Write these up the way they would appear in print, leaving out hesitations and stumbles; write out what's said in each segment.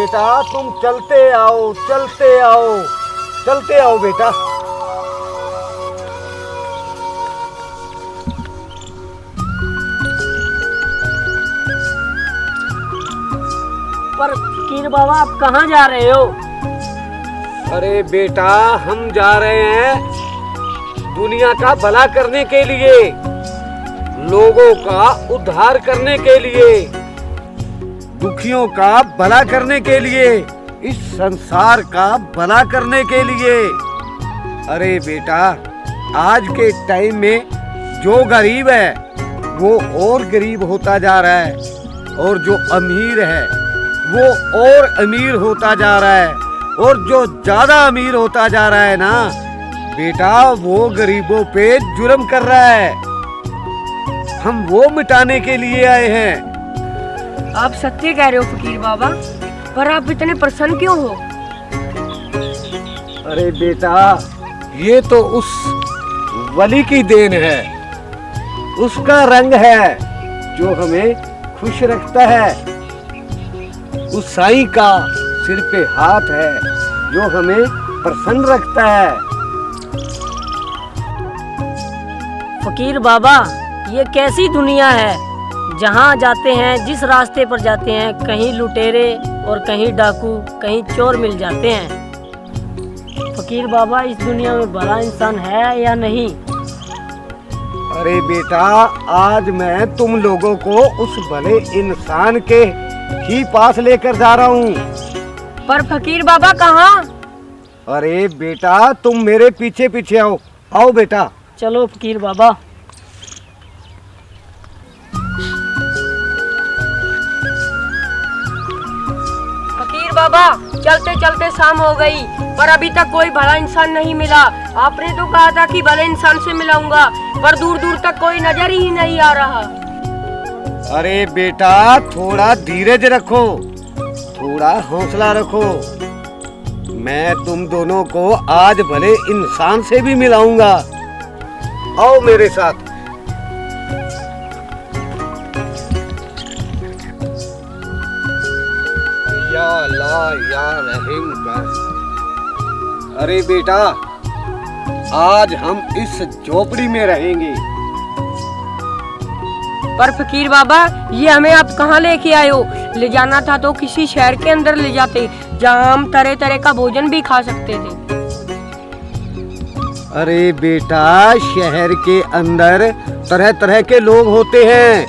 बेटा तुम चलते आओ, चलते आओ, चलते आओ बेटा। पर फकीर बाबा आप कहाँ जा रहे हो? अरे बेटा हम जा रहे हैं दुनिया का भला करने के लिए, लोगों का उद्धार करने के लिए, दुखियों का भला करने के लिए, इस संसार का भला करने के लिए। अरे बेटा आज के टाइम में जो गरीब है वो और गरीब होता जा रहा है, और जो अमीर है वो और अमीर होता जा रहा है, और जो ज्यादा अमीर होता जा रहा है ना बेटा वो गरीबों पे जुर्म कर रहा है। हम वो मिटाने के लिए आए हैं। आप सत्य कह रहे हो फकीर बाबा, पर आप इतने प्रसन्न क्यों हो? अरे बेटा ये तो उस वली की देन है, उसका रंग है जो हमें खुश रखता है, उस साईं का सिर पे हाथ है जो हमें प्रसन्न रखता है। फकीर बाबा ये कैसी दुनिया है, जहाँ जाते हैं जिस रास्ते पर जाते हैं कहीं लुटेरे और कहीं डाकू, कहीं चोर मिल जाते हैं। फकीर बाबा इस दुनिया में भला इंसान है या नहीं? अरे बेटा आज मैं तुम लोगों को उस भले इंसान के ही पास लेकर जा रहा हूँ। पर फकीर बाबा कहाँ? अरे बेटा तुम मेरे पीछे पीछे आओ, आओ बेटा। चलो फकीर बाबा। फकीर बाबा चलते चलते शाम हो गई, पर अभी तक कोई भला इंसान नहीं मिला। आपने तो कहा था कि भले इंसान से मिलाऊंगा, पर दूर दूर तक कोई नजर ही नहीं आ रहा। अरे बेटा थोड़ा धीरज रखो, थोड़ा हौसला रखो, मैं तुम दोनों को आज भले इंसान से भी मिलाऊंगा। आओ मेरे साथ। या अल्लाह या रहीम कर। अरे बेटा आज हम इस झोपड़ी में रहेंगे। पर फकीर बाबा ये हमें आप कहाँ लेके आए हो? ले जाना था तो किसी शहर के अंदर ले जाते, जहाँ हम तरह तरह का भोजन भी खा सकते थे। अरे बेटा शहर के अंदर तरह तरह के लोग होते हैं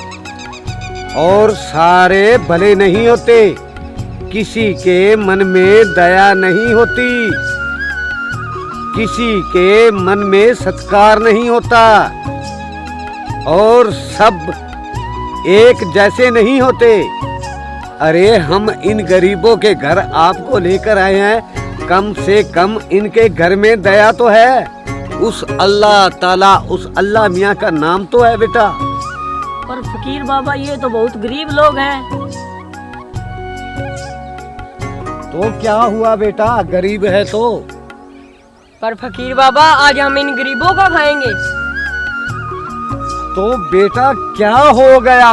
और सारे भले नहीं होते, किसी के मन में दया नहीं होती, किसी के मन में सत्कार नहीं होता, और सब एक जैसे नहीं होते। अरे हम इन गरीबों के घर आपको लेकर आए हैं, कम से कम इनके घर में दया तो है, उस अल्लाह ताला, उस अल्लाह मियाँ का नाम तो है बेटा। पर फकीर बाबा ये तो बहुत गरीब लोग हैं। तो क्या हुआ बेटा, गरीब है तो? पर फकीर बाबा आज हम इन गरीबों का खाएंगे। तो बेटा क्या हो गया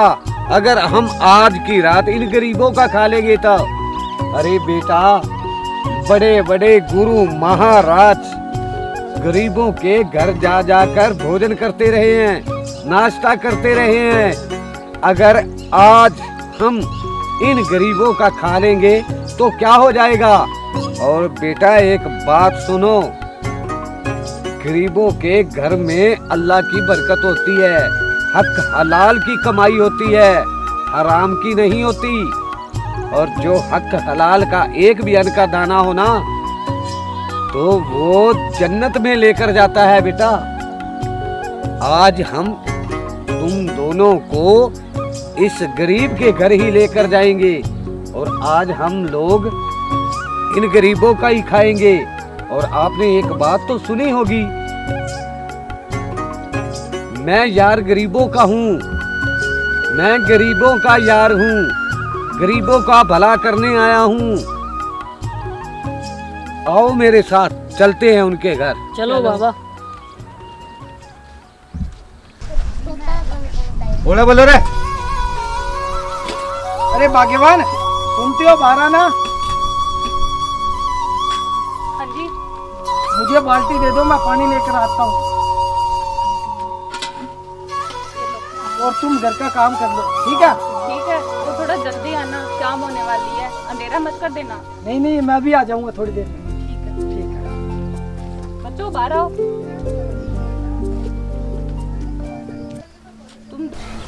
अगर हम आज की रात इन गरीबों का खा लेंगे तो? अरे बेटा बड़े बड़े गुरु महाराज गरीबों के घर जा जाकर भोजन करते रहे हैं, नाश्ता करते रहे हैं। अगर आज हम इन गरीबों का खा लेंगे तो क्या हो जाएगा? और बेटा एक बात सुनो, गरीबों के घर में अल्लाह की बरकत होती है, हक हलाल की कमाई होती है, हराम की नहीं होती। और जो हक हलाल का एक भी अन्न का दाना हो ना तो वो जन्नत में लेकर जाता है बेटा। आज हम तुम दोनों को इस गरीब के घर ही लेकर जाएंगे और आज हम लोग इन गरीबों का ही खाएंगे। और आपने एक बात तो सुनी होगी, मैं यार गरीबों का हूँ, मैं गरीबों का यार हूँ, गरीबों का भला करने आया हूँ। आओ मेरे साथ, चलते हैं उनके घर। चलो बाबा। बोले बोले रे। अरे भाग्यवान सुनते हो बारह ना, मुझे बाल्टी दे दो, मैं पानी लेकर आता हूँ। और तुम घर का काम कर लो, ठीक है? ठीक है, तो थोड़ा जल्दी आना, शाम होने वाली है, अंधेरा मत कर देना। नहीं नहीं, मैं भी आ जाऊंगा थोड़ी देर में। ठीक है। ठीक है। बच्चों बाहर आओ।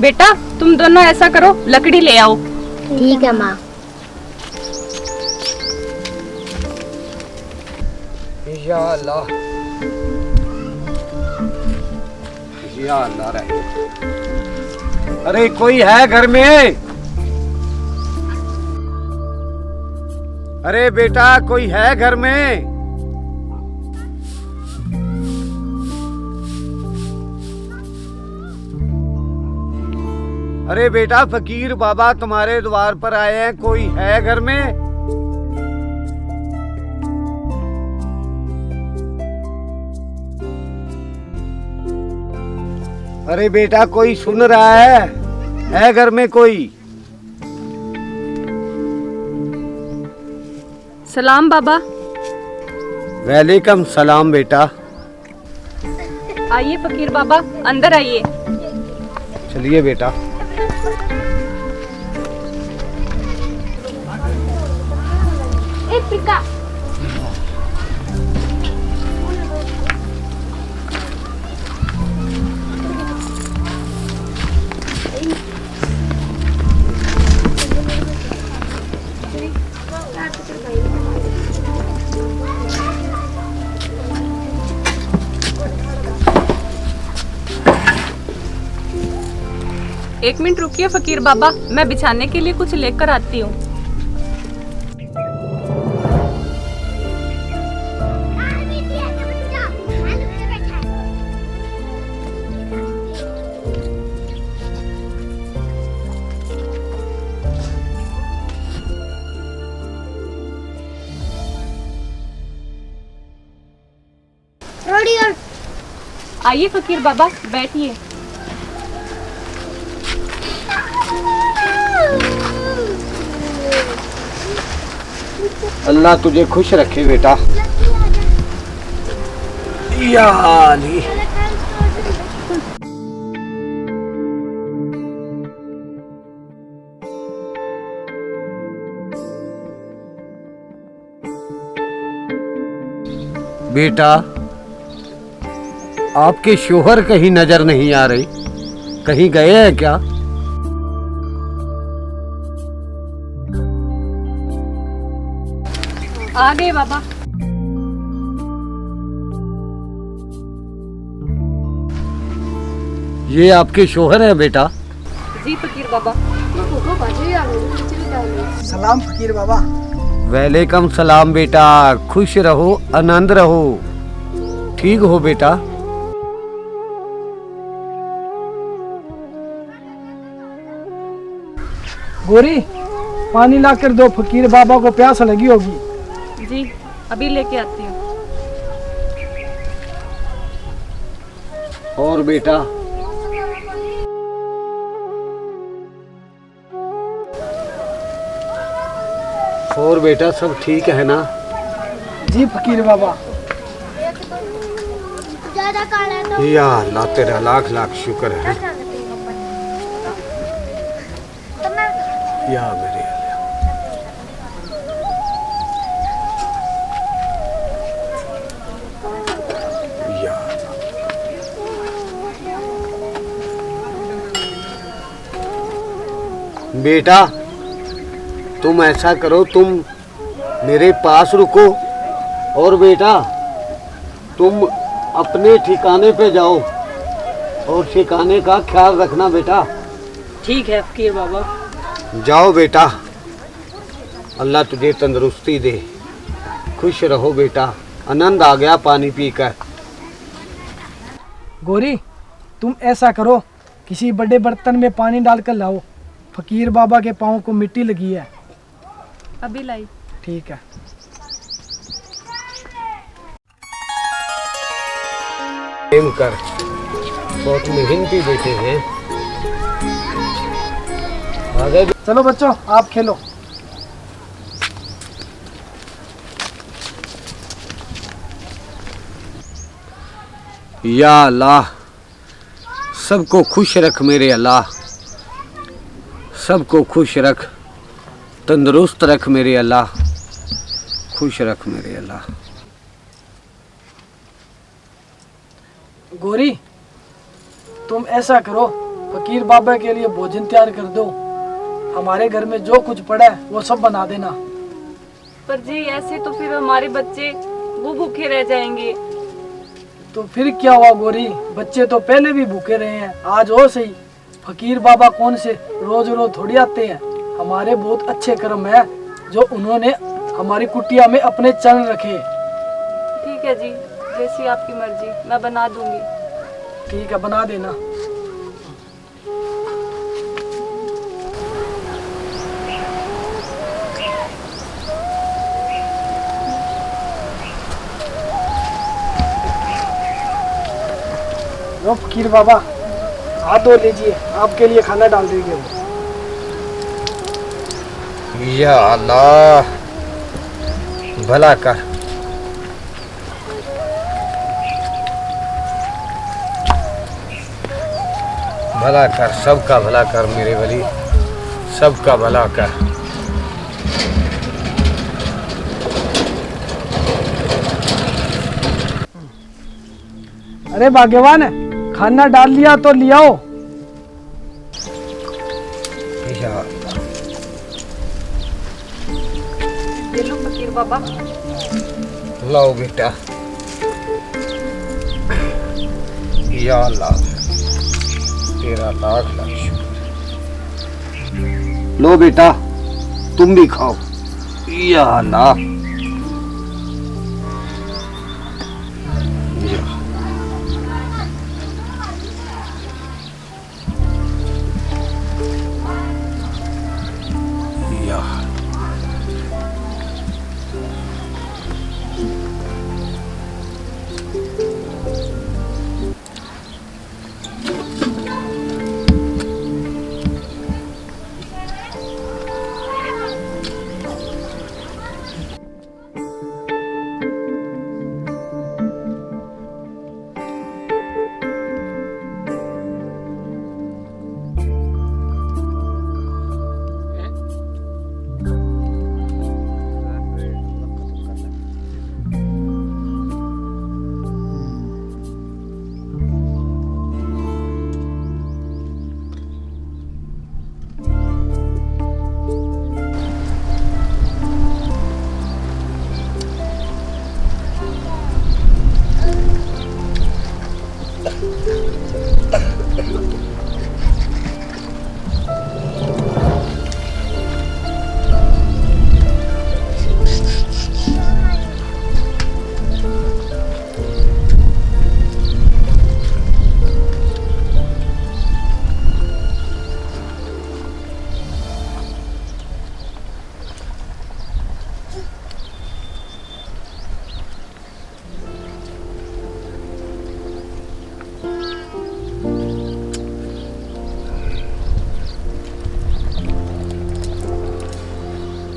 बेटा तुम दोनों ऐसा करो, लकड़ी ले आओ। ठीक है माँ। या अल्लाह, या अल्लाह रहे। अरे कोई है घर में? अरे बेटा कोई है घर में? अरे बेटा फकीर बाबा तुम्हारे द्वार पर आए हैं, कोई है घर में? अरे बेटा कोई सुन रहा है घर में कोई? सलाम बाबा। वालेकुम सलाम बेटा। आइए फकीर बाबा, अंदर आइए। चलिए बेटा। एक मिनट रुकिए फकीर बाबा, मैं बिछाने के लिए कुछ लेकर आती हूँ। आइए फकीर बाबा, बैठिए। अल्लाह तुझे खुश रखे बेटा। या अली। बेटा आपके शोहर कहीं नजर नहीं आ रही, कहीं गए हैं क्या? आ गए बाबा। ये आपके शोहर है बेटा? जी फकीर बाबा। सलाम फकीर बाबा। वालेकुम सलाम बेटा, खुश रहो, आनंद रहो, ठीक हो बेटा? गोरी, पानी लाकर दो, फकीर बाबा को प्यास लगी होगी। जी अभी लेके आती हूँ। और बेटा? और बेटा सब ठीक है ना? जी फकीर बाबा। या अल्लाह तेरा लाख लाख शुक्र है। या मेरे या बेटा तुम ऐसा करो, तुम मेरे पास रुको और बेटा तुम अपने ठिकाने पे जाओ और ठिकाने का ख्याल रखना बेटा। ठीक है फकीर बाबा। जाओ बेटा, अल्लाह तुझे तंदुरुस्ती दे, खुश रहो बेटा। आनंद आ गया पानी पीकर। गोरी, तुम ऐसा करो, किसी बड़े बर्तन में पानी डालकर लाओ, फकीर बाबा के पाँव को मिट्टी लगी है। अभी लाई। ठीक है। प्रेम कर, बहुत मेहनती बेटे हैं। आगे चलो बच्चों, आप खेलो। या अल्लाह सबको खुश रख मेरे अल्लाह, सबको खुश रख, तंदुरुस्त रख मेरे अल्लाह, खुश रख मेरे अल्लाह। गोरी, तुम ऐसा करो, फकीर बाबा के लिए भोजन तैयार कर दो। हमारे घर में जो कुछ पड़ा है वो सब बना देना। पर जी ऐसे तो फिर हमारे बच्चे वो भूखे रह जाएंगे। तो फिर क्या हुआ गोरी, बच्चे तो पहले भी भूखे रहे हैं, आज हो सही। फकीर बाबा कौन से रोज रोज थोड़ी आते हैं। हमारे बहुत अच्छे कर्म है जो उन्होंने हमारी कुटिया में अपने चरण रखे। ठीक है जी, जैसी आपकी मर्जी, मैं बना दूंगी। ठीक है, बना देना। लो फकीर बाबा, हाथ धो लीजिए, आपके लिए खाना डाल देंगे वो। या अल्लाह भला कर, भला कर, सबका भला कर मेरे वली, सबका भला कर। अरे भाग्यवान, खाना डाल लिया तो लियाओ। या अल्लाह, ये लो फकीर बाबा। लाओ बेटा। या अल्लाह तेरा लाख लाख शुक्र। लो बेटा, तुम भी खाओ। या अल्लाह,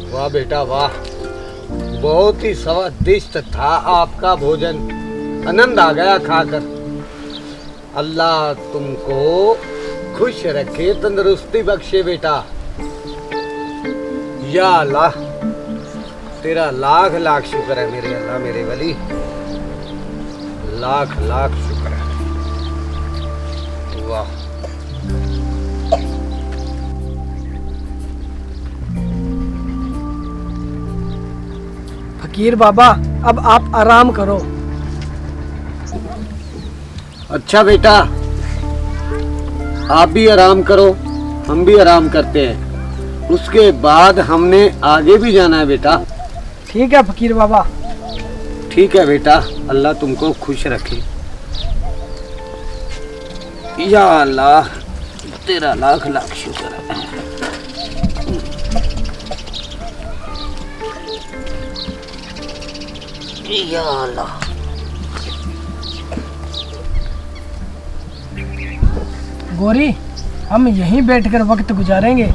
वाह बेटा वाह, बहुत ही स्वादिष्ट था आपका भोजन, आनंद आ गया खाकर। अल्लाह तुमको खुश रखे, तंदुरुस्ती बख्शे बेटा। या अल्लाह तेरा लाख लाख शुक्र है मेरे अल्लाह, मेरे वली, लाख लाख शुक्र है। वाह, फकीर बाबा, अब आप आराम करो। अच्छा बेटा, आप भी आराम करो, हम भी आराम करते हैं, उसके बाद हमने आगे भी जाना है बेटा। ठीक है फकीर बाबा। ठीक है बेटा, अल्लाह तुमको खुश रखे। या अल्लाह तेरा लाख लाख शुक्र है। या अल्लाह, गोरी, हम यहीं बैठकर वक्त गुजारेंगे।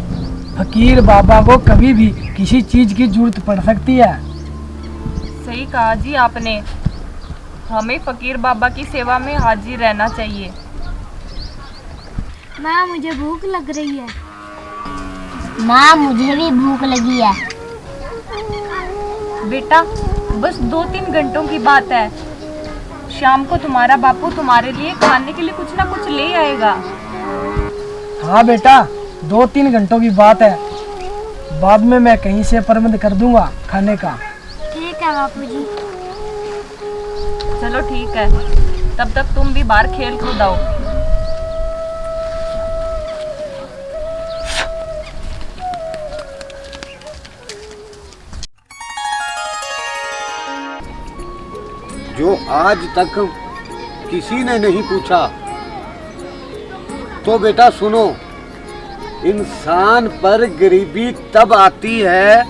फकीर बाबा को कभी भी किसी चीज की जरूरत पड़ सकती है। सही कहा जी आपने। हमें फकीर बाबा की सेवा में हाजिर रहना चाहिए। माँ मुझे भूख लग रही है। माँ मुझे भी भूख लगी है। बेटा बस 2-3 घंटों की बात है, शाम को तुम्हारा बापू तुम्हारे लिए खाने के लिए कुछ ना कुछ ले आएगा। हाँ बेटा, 2-3 घंटों की बात है, बाद में मैं कहीं से प्रबंध कर दूंगा खाने का। ठीक है बापूजी। चलो ठीक है, तब तक तुम भी बाहर खेल कूद आओ। जो आज तक किसी ने नहीं पूछा, तो बेटा सुनो, इंसान पर गरीबी तब आती है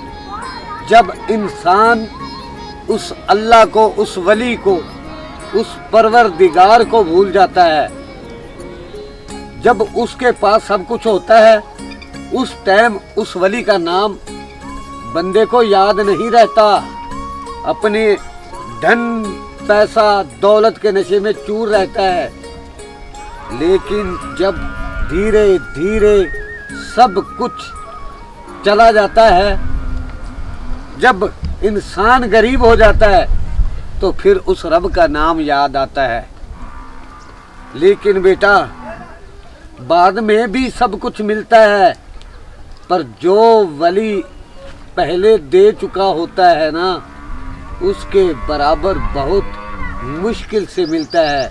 जब इंसान उस अल्लाह को, उस वली को, उस परवरदिगार को भूल जाता है। जब उसके पास सब कुछ होता है, उस टाइम उस वली का नाम बंदे को याद नहीं रहता। अपने धन पैसा दौलत के नशे में चूर रहता है। लेकिन जब धीरे धीरे सब कुछ चला जाता है, जब इंसान गरीब हो जाता है, तो फिर उस रब का नाम याद आता है। लेकिन बेटा बाद में भी सब कुछ मिलता है, पर जो वली पहले दे चुका होता है ना, उसके बराबर बहुत मुश्किल से मिलता है।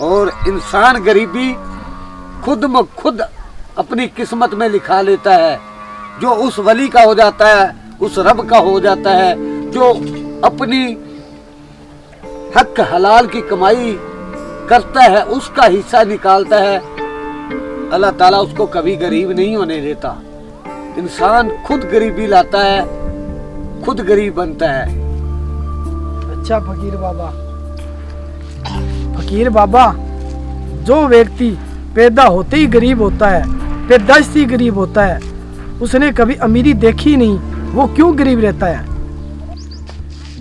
और इंसान गरीबी खुद म खुद अपनी किस्मत में लिखा लेता है। जो उस वली का हो जाता है, उस रब का हो जाता है, जो अपनी हक हलाल की कमाई करता है, उसका हिस्सा निकालता है, अल्लाह ताला उसको कभी गरीब नहीं होने देता। इंसान खुद गरीबी लाता है, खुद गरीब बनता है। अच्छा फकीर बाबा, फकीर बाबा, जो व्यक्ति पैदा होते ही गरीब होता है, पैदाइश से ही गरीब होता है, उसने कभी अमीरी देखी नहीं, वो क्यों गरीब रहता है?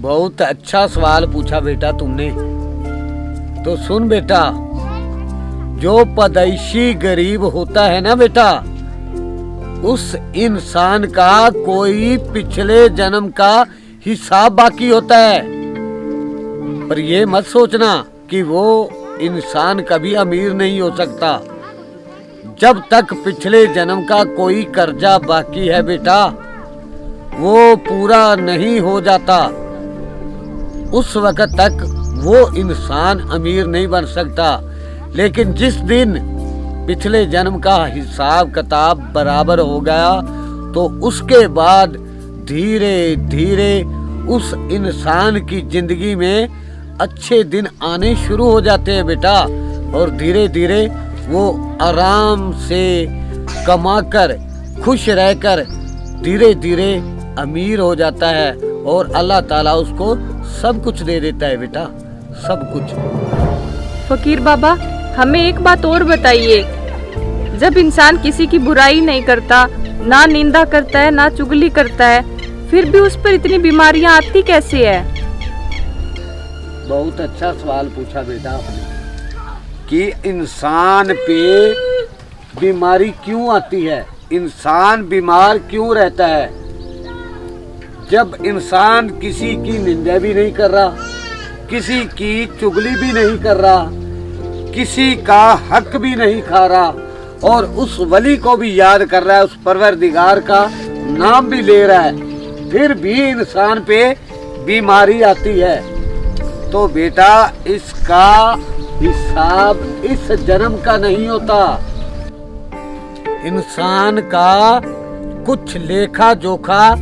बहुत अच्छा सवाल पूछा बेटा तुमने। तो सुन बेटा, जो पैदाइशी गरीब होता है ना बेटा, उस इंसान का कोई पिछले जन्म का हिसाब बाकी होता है। पर ये मत सोचना कि वो इंसान कभी अमीर नहीं हो सकता। जब तक पिछले जन्म का कोई कर्जा बाकी है बेटा, वो पूरा नहीं हो जाता, उस वक्त तक वो इंसान अमीर नहीं बन सकता। लेकिन जिस दिन पिछले जन्म का हिसाब किताब बराबर हो गया, तो उसके बाद धीरे धीरे उस इंसान की जिंदगी में अच्छे दिन आने शुरू हो जाते हैं बेटा। और धीरे धीरे वो आराम से कमाकर खुश रहकर धीरे धीरे अमीर हो जाता है, और अल्लाह ताला उसको सब कुछ दे देता है बेटा, सब कुछ। फकीर बाबा, हमें एक बात और बताइए, जब इंसान किसी की बुराई नहीं करता, ना निंदा करता है, ना चुगली करता है, फिर भी उस पर इतनी बीमारियां आती कैसे है? बहुत अच्छा सवाल पूछा बेटा आपने कि इंसान पे बीमारी क्यों आती है, इंसान बीमार क्यों रहता है। जब इंसान किसी की निंदा भी नहीं कर रहा, किसी की चुगली भी नहीं कर रहा, किसी का हक भी नहीं खा रहा, और उस वली को भी याद कर रहा है, उस परवरदिगार का नाम भी ले रहा है, फिर भी इंसान पे बीमारी आती है, तो बेटा इसका हिसाब इस जन्म का नहीं होता। इंसान का कुछ लेखा जोखा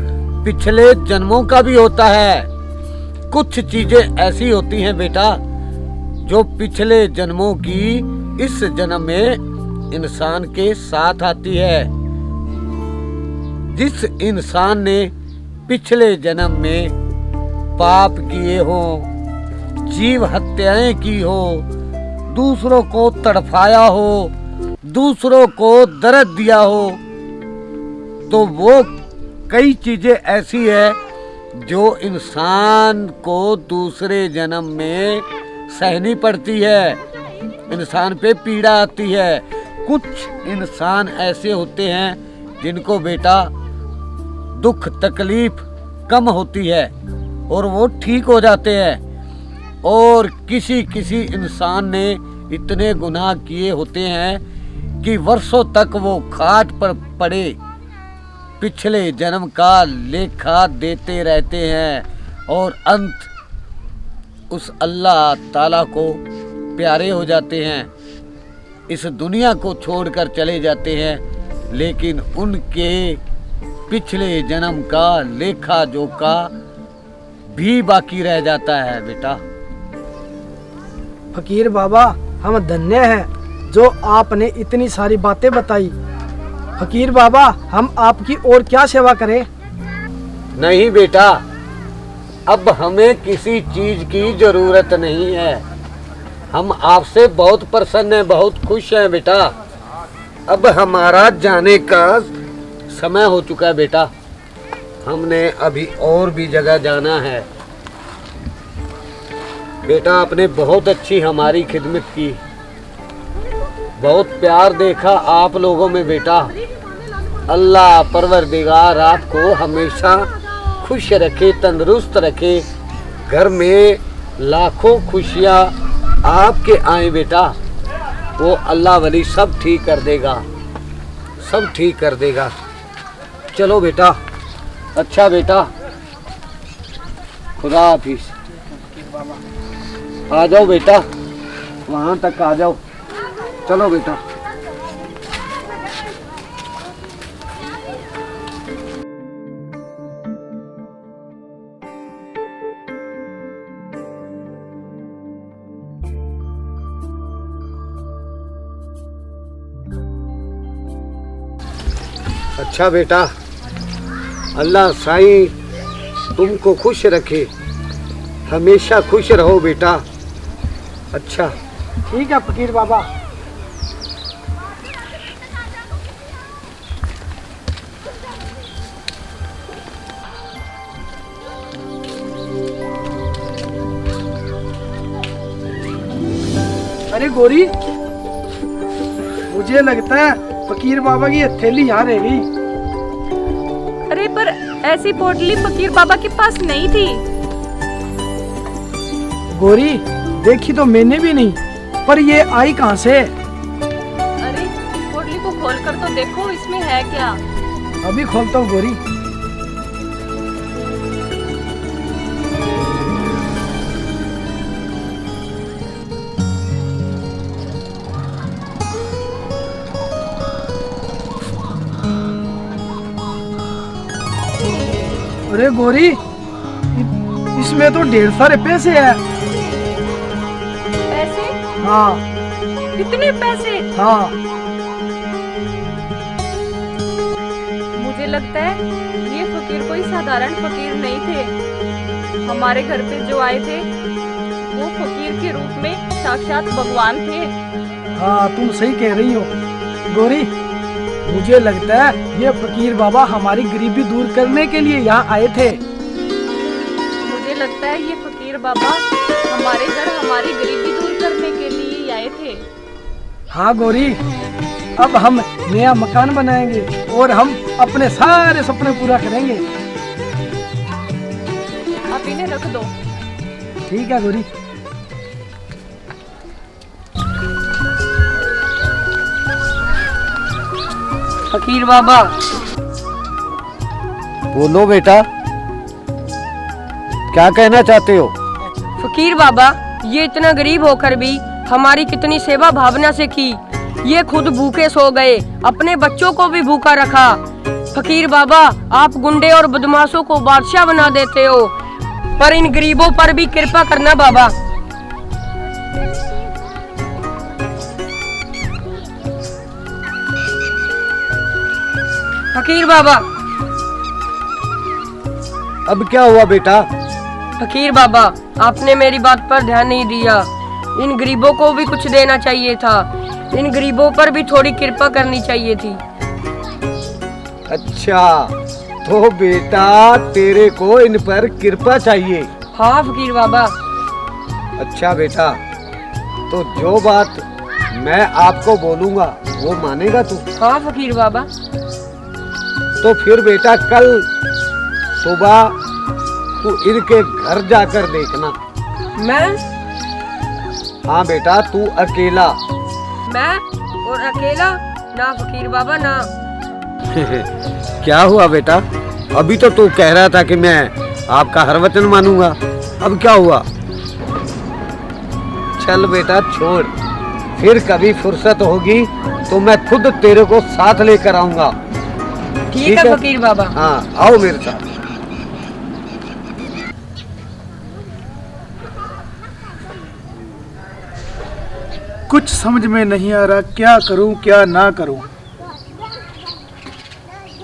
पिछले जन्मों का भी होता है। कुछ चीजें ऐसी होती हैं बेटा जो पिछले जन्मों की इस जन्म में इंसान के साथ आती है। जिस इंसान ने पिछले जन्म में पाप किए हो, जीव हत्याएं की हो, दूसरों को तड़फाया हो, दूसरों को दर्द दिया हो, तो वो कई चीजें ऐसी है जो इंसान को दूसरे जन्म में सहनी पड़ती है, इंसान पे पीड़ा आती है। कुछ इंसान ऐसे होते हैं जिनको बेटा दुख तकलीफ कम होती है और वो ठीक हो जाते हैं, और किसी किसी इंसान ने इतने गुनाह किए होते हैं कि वर्षों तक वो खाट पर पड़े पिछले जन्म का लेखा देते रहते हैं और अंत उस अल्लाह ताला को प्यारे हो जाते हैं, इस दुनिया को छोड़कर चले जाते हैं। लेकिन उनके पिछले जन्म का लेखा जोखा भी बाकी रह जाता है बेटा। फकीर बाबा, हम धन्य हैं जो आपने इतनी सारी बातें बताई। फकीर बाबा, हम आपकी और क्या सेवा करें? नहीं बेटा, अब हमें किसी चीज की जरूरत नहीं है। हम आपसे बहुत प्रसन्न हैं, बहुत खुश हैं बेटा। अब हमारा जाने का समय हो चुका है बेटा, हमने अभी और भी जगह जाना है। बेटा आपने बहुत अच्छी हमारी खिदमत की, बहुत प्यार देखा आप लोगों में बेटा। अल्लाह परवरदिगार आपको हमेशा खुश रखे, तंदुरुस्त रखे, घर में लाखों खुशियाँ आपके आए बेटा। वो अल्लाह वली सब ठीक कर देगा, सब ठीक कर देगा। चलो बेटा, अच्छा बेटा, खुदा हाफिज। आ जाओ बेटा, वहाँ तक आ जाओ। चलो बेटा। अच्छा बेटा, अल्लाह साईं तुमको खुश रखे, हमेशा खुश रहो बेटा। अच्छा ठीक है फकीर बाबा। अरे गोरी, मुझे लगता है फकीर बाबा की हथेली यहाँ रह गई। अरे पर ऐसी पोटली फकीर बाबा के पास नहीं थी। गोरी, देखी तो मैंने भी नहीं, पर ये आई कहाँ से? अरे इस पोटली को खोल कर तो देखो, इसमें है क्या? अभी खोलता हूँ गोरी। अरे गोरी, इसमें तो ढेर सारे पैसे हैं। पैसे? हाँ। कितने पैसे? हाँ। मुझे लगता है ये फकीर कोई साधारण फकीर नहीं थे। हमारे घर पे जो आए थे वो फकीर के रूप में साक्षात भगवान थे। हाँ, तुम सही कह रही हो गोरी। मुझे लगता है ये फकीर बाबा हमारी गरीबी दूर करने के लिए यहाँ आए थे। मुझे लगता है ये फकीर बाबा हमारे घर हमारी गरीबी दूर करने के लिए आए थे। हाँ गोरी, अब हम नया मकान बनाएंगे और हम अपने सारे सपने पूरा करेंगे। आप इन्हें रख दो। ठीक है गोरी। फकीर बाबा। बोलो बेटा, क्या कहना चाहते हो? फकीर बाबा, ये इतना गरीब होकर भी हमारी कितनी सेवा भावना से की। ये खुद भूखे सो गए, अपने बच्चों को भी भूखा रखा। फकीर बाबा, आप गुंडे और बदमाशों को बादशाह बना देते हो, पर इन गरीबों पर भी कृपा करना बाबा। फकीर बाबा। अब क्या हुआ बेटा? फकीर बाबा, आपने मेरी बात पर ध्यान नहीं दिया। इन गरीबों को भी कुछ देना चाहिए था, इन गरीबों पर भी थोड़ी कृपा करनी चाहिए थी। अच्छा, तो बेटा तेरे को इन पर कृपा चाहिए? हाँ फकीर बाबा। अच्छा बेटा, तो जो बात मैं आपको बोलूंगा वो मानेगा तू? हाँ फकीर बाबा। तो फिर बेटा कल सुबह तू इनके घर जाकर देखना। मैं? हाँ बेटा, तू अकेला। मैं और अकेला? ना फकीर बाबा ना। क्या हुआ बेटा? अभी तो तू कह रहा था कि मैं आपका हर वचन मानूंगा, अब क्या हुआ? चल बेटा छोड़, फिर कभी फुर्सत होगी तो मैं खुद तेरे को साथ लेकर आऊंगा। ठीक है फकीर बाबा। हाँ, आओ मेरे साथ। कुछ समझ में नहीं आ रहा, क्या करूं क्या ना करूं।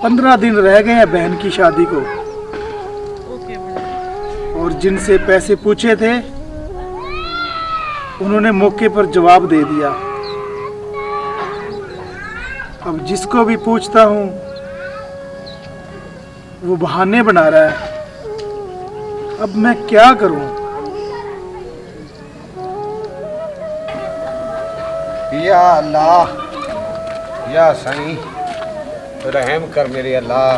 15 दिन रह गए हैं बहन की शादी को, और जिनसे पैसे पूछे थे उन्होंने मौके पर जवाब दे दिया। अब जिसको भी पूछता हूं वो बहाने बना रहा है। अब मैं क्या करूं? या अल्लाह, या सही, रहम कर मेरे अल्लाह,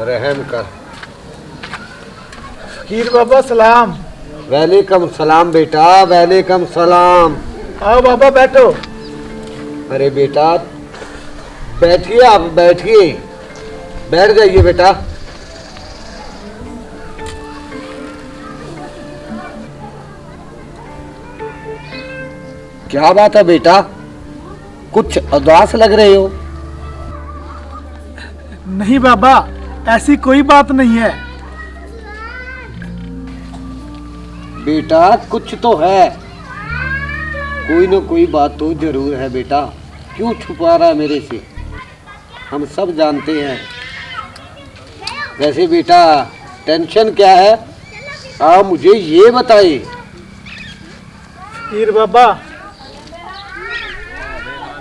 रहम कर। फकीर बाबा सलाम। वालेकुम सलाम बेटा, वालेकुम सलाम। आओ बाबा बैठो। अरे बेटा बैठिए, आप बैठिए, बैठ जाइए बेटा। क्या बात है बेटा, कुछ उदास लग रहे हो? नहीं बाबा, ऐसी कोई बात नहीं है। बेटा कुछ तो है, कोई न कोई बात तो जरूर है बेटा। क्यों छुपा रहा है मेरे से? हम सब जानते हैं। वैसे बेटा टेंशन क्या है, आप मुझे ये बताइए। फकीर बाबा,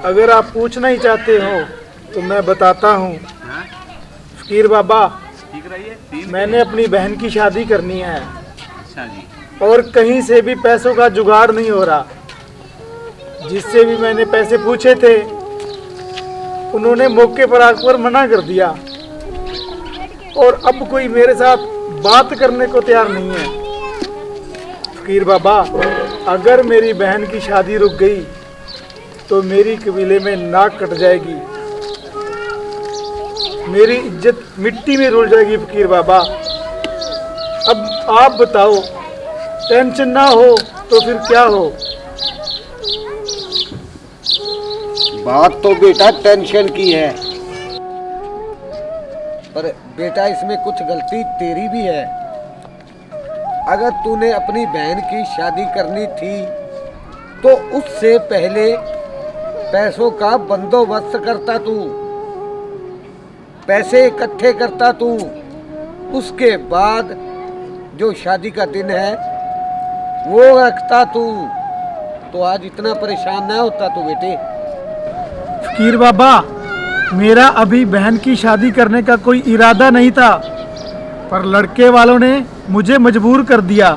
अगर आप पूछना ही चाहते हो तो मैं बताता हूँ। फकीर बाबा, मैंने अपनी बहन की शादी करनी है और कहीं से भी पैसों का जुगाड़ नहीं हो रहा। जिससे भी मैंने पैसे पूछे थे उन्होंने मौके पर आकर मना कर दिया, और अब कोई मेरे साथ बात करने को तैयार नहीं है। फकीर बाबा, अगर मेरी बहन की शादी रुक गई तो मेरी कबीले में नाक कट जाएगी, मेरी इज्जत मिट्टी में रुल जाएगी। फकीर बाबा, अब आप बताओ, टेंशन ना हो तो फिर क्या हो? बात तो बेटा टेंशन की है, पर बेटा इसमें कुछ गलती तेरी भी है। अगर तूने अपनी बहन की शादी करनी थी तो उससे पहले पैसों का बंदोबस्त करता तू, पैसे इकट्ठे करता तू, उसके बाद जो शादी का दिन है वो रखता तू, तो आज इतना परेशान ना होता तू बेटे। फकीर बाबा, मेरा अभी बहन की शादी करने का कोई इरादा नहीं था, पर लड़के वालों ने मुझे मजबूर कर दिया।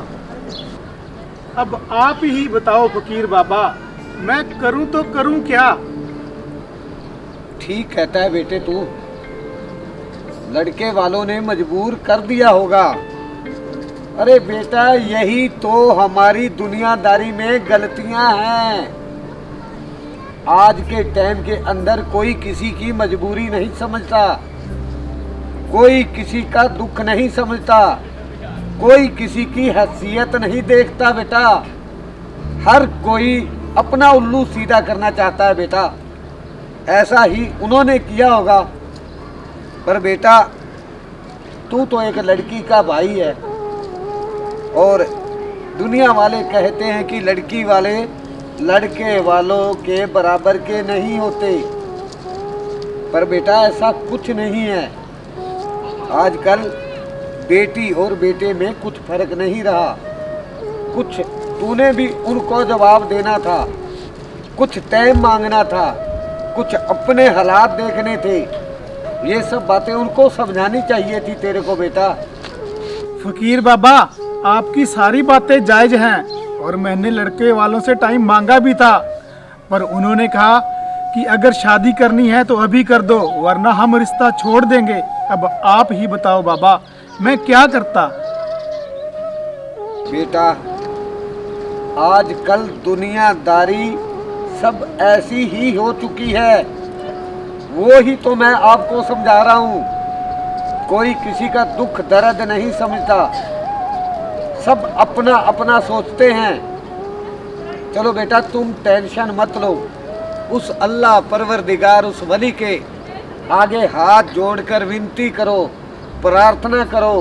अब आप ही बताओ फकीर बाबा, मैं करूं तो करूं क्या? ठीक कहता है बेटे तू, लड़के वालों ने मजबूर कर दिया होगा। अरे बेटा यही तो हमारी दुनियादारी में गलतियां हैं। आज के टाइम के अंदर कोई किसी की मजबूरी नहीं समझता, कोई किसी का दुख नहीं समझता, कोई किसी की हैसियत नहीं देखता बेटा। हर कोई अपना उल्लू सीधा करना चाहता है बेटा। ऐसा ही उन्होंने किया होगा। पर बेटा तू तो एक लड़की का भाई है, और दुनिया वाले कहते हैं कि लड़की वाले लड़के वालों के बराबर के नहीं होते, पर बेटा ऐसा कुछ नहीं है। आजकल बेटी और बेटे में कुछ फर्क नहीं रहा। कुछ तूने भी उनको जवाब देना था, कुछ टाइम मांगना था, कुछ अपने हालात देखने थे। ये सब बातें उनको समझानी चाहिए थी तेरे को बेटा। फकीर बाबा, आपकी सारी बातें जायज हैं और मैंने लड़के वालों से टाइम मांगा भी था, पर उन्होंने कहा कि अगर शादी करनी है तो अभी कर दो, वरना हम रिश्ता छोड़ देंगे। अब आप ही बताओ बाबा, मैं क्या करता। बेटा, आजकल दुनियादारी सब ऐसी ही हो चुकी है, वो ही तो मैं आपको समझा रहा हूँ। कोई किसी का दुख दर्द नहीं समझता, सब अपना अपना सोचते हैं। चलो बेटा, तुम टेंशन मत लो। उस अल्लाह परवरदिगार, उस वली के आगे हाथ जोड़कर विनती करो, प्रार्थना करो,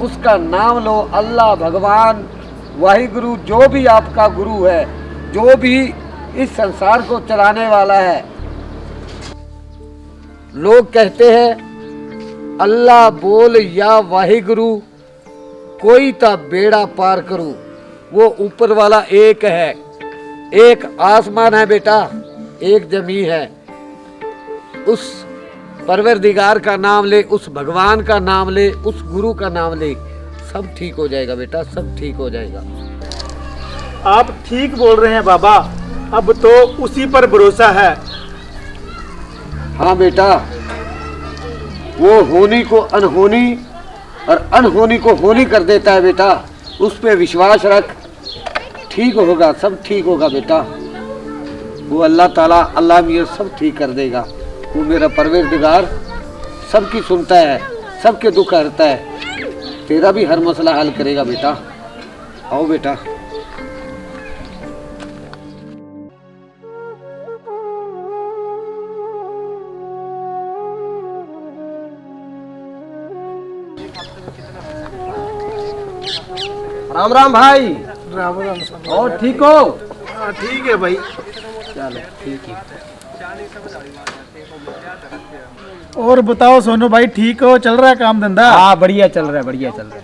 उसका नाम लो। अल्लाह, भगवान, वाहिगुरु, जो भी आपका गुरु है, जो भी इस संसार को चलाने वाला है। लोग कहते हैं अल्लाह बोल या वाहिगुरु, कोई ता बेड़ा पार करूं। वो ऊपर वाला एक है, एक आसमान है बेटा, एक जमीन है। उस परवरदिगार का नाम ले, उस भगवान का नाम ले, उस गुरु का नाम ले, सब ठीक हो जाएगा बेटा, सब ठीक हो जाएगा। आप ठीक बोल रहे हैं बाबा, अब तो उसी पर भरोसा है। हाँ बेटा, वो होनी को अनहोनी और अनहोनी को होनी कर देता है बेटा। उस पे विश्वास रख, ठीक होगा, सब ठीक होगा बेटा। वो अल्लाह ताला, अल्लाह मियां सब ठीक कर देगा। वो मेरा परवरदिगार सबकी सुनता है, सबके दुख हरता है। तेरा भी हर मसला हल करेगा बेटा। आओ बेटा। राम राम भाई। राम राम। और ठीक हो? हाँ ठीक है भाई। चलो ठीक है। और बताओ सोनू भाई, ठीक हो? चल रहा है काम धंधा? हाँ बढ़िया चल रहा है, बढ़िया चल रहा है।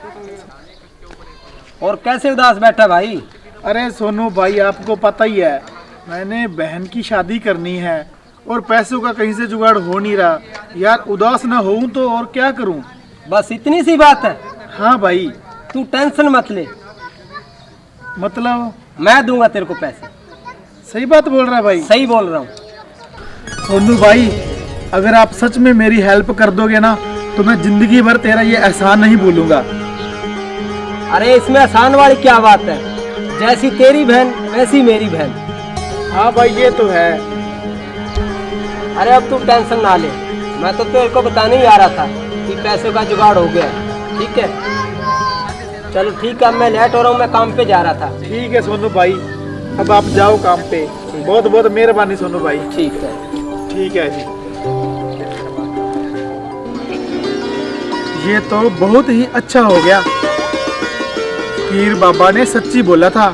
और कैसे उदास बैठा भाई? अरे सोनू भाई, आपको पता ही है, मैंने बहन की शादी करनी है और पैसों का कहीं से जुगाड़ हो नहीं रहा। यार उदास ना होऊं तो और क्या करूं? बस इतनी सी बात है? हाँ भाई। तू टेंशन मत ले, मतलब? मैं दूंगा तेरे को पैसे। सही बात बोल रहा है भाई? सही बोल रहा हूँ। सोनू भाई, अगर आप सच में मेरी हेल्प कर दोगे ना, तो मैं जिंदगी भर तेरा ये एहसान नहीं भूलूंगा। अरे इसमें आसान वाली क्या बात है, जैसी तेरी बहन वैसी मेरी बहन। हाँ भाई ये तो है। अरे अब तू टेंशन ना ले, मैं तो तेरे को बताने ही आ रहा था कि पैसों का जुगाड़ हो गया। ठीक है, चलो ठीक है, मैं लेट हो रहा हूँ, मैं काम पे जा रहा था। ठीक है सोनू भाई, अब आप जाओ काम पे। बहुत बहुत मेहरबानी सोनू भाई। ठीक है। ठीक है जी। ये तो बहुत ही अच्छा हो गया। पीर बाबा ने सच्ची बोला था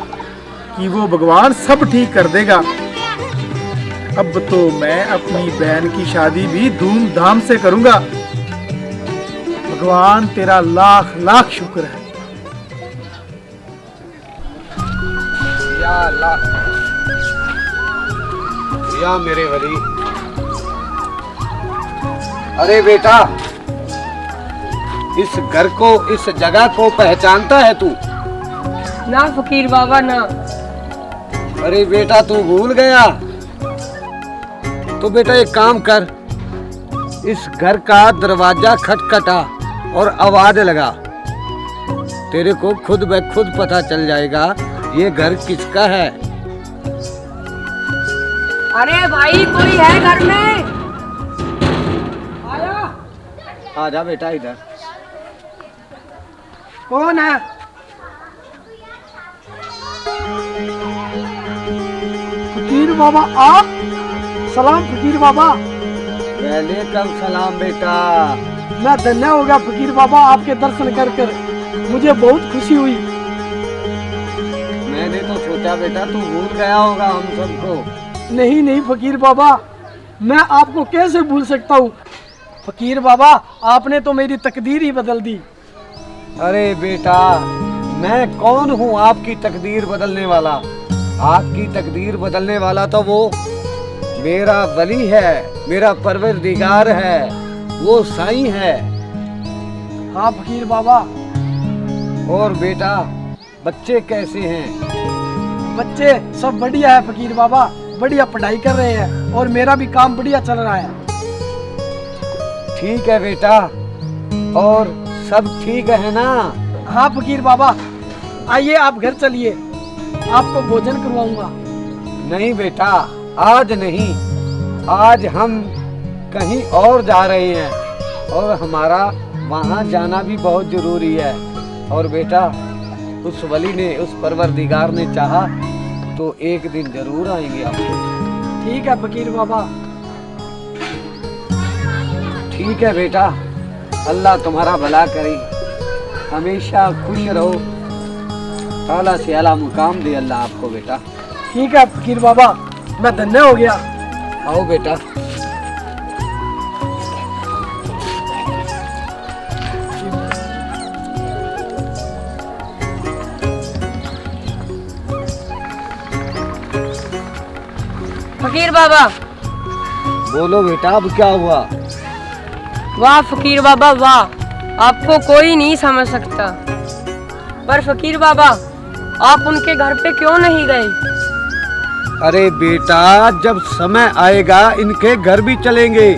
कि वो भगवान सब ठीक कर देगा। अब तो मैं अपनी बहन की शादी भी धूमधाम से करूंगा। भगवान तेरा लाख लाख शुक्र है। या अल्लाह, या मेरे वली। अरे बेटा, इस घर को, इस जगह को पहचानता है तू? ना फकीर बाबा ना। अरे बेटा, तू भूल गया? तो बेटा एक काम कर, इस घर का दरवाजा खटखटा और आवाज लगा। तेरे को खुद ब खुद पता चल जाएगा ये घर किसका है। अरे भाई, कोई है घर में? आ जा बेटा इधर। कौन है? फकीर बाबा आप? सलाम फकीर बाबा। वालेकुम सलाम बेटा। मैं धन्य हो गया फकीर बाबा, आपके दर्शन कर कर मुझे बहुत खुशी हुई। मैंने तो सोचा बेटा तू भूल गया होगा हम सबको। नहीं नहीं फकीर बाबा, मैं आपको कैसे भूल सकता हूँ। फकीर बाबा, आपने तो मेरी तकदीर ही बदल दी। अरे बेटा, मैं कौन हूँ आपकी तकदीर बदलने वाला? आपकी तकदीर बदलने वाला तो वो मेरा वली है, मेरा परवरदिगार है, वो साईं है। हाँ फकीर बाबा। और बेटा, बच्चे कैसे हैं? बच्चे सब बढ़िया है फकीर बाबा, बढ़िया पढ़ाई कर रहे हैं और मेरा भी काम बढ़िया चल रहा है। ठीक है बेटा, और सब ठीक है ना? हाँ फकीर बाबा, आइए आप घर चलिए, आपको भोजन करवाऊंगा। नहीं बेटा, आज नहीं, आज हम कहीं और जा रहे हैं और हमारा वहाँ जाना भी बहुत जरूरी है। और बेटा, उस वली ने, उस परवरदिगार ने चाहा तो एक दिन जरूर आएंगे आप। ठीक है फकीर बाबा। ठीक है बेटा, अल्लाह तुम्हारा भला करे, हमेशा खुश रहो, ताला से आला मुकाम दे अल्लाह आपको बेटा। ठीक है फकीर बाबा, मैं धन्य हो गया। आओ बेटा। फकीर बाबा। बोलो बेटा, अब क्या हुआ? वाह फकीर बाबा वाह, आपको कोई नहीं समझ सकता। पर फकीर बाबा, आप उनके घर पे क्यों नहीं गए? अरे बेटा, जब समय आएगा इनके घर भी चलेंगे,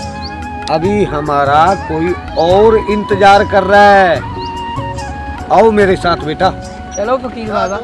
अभी हमारा कोई और इंतजार कर रहा है। आओ मेरे साथ बेटा। चलो फकीर बाबा।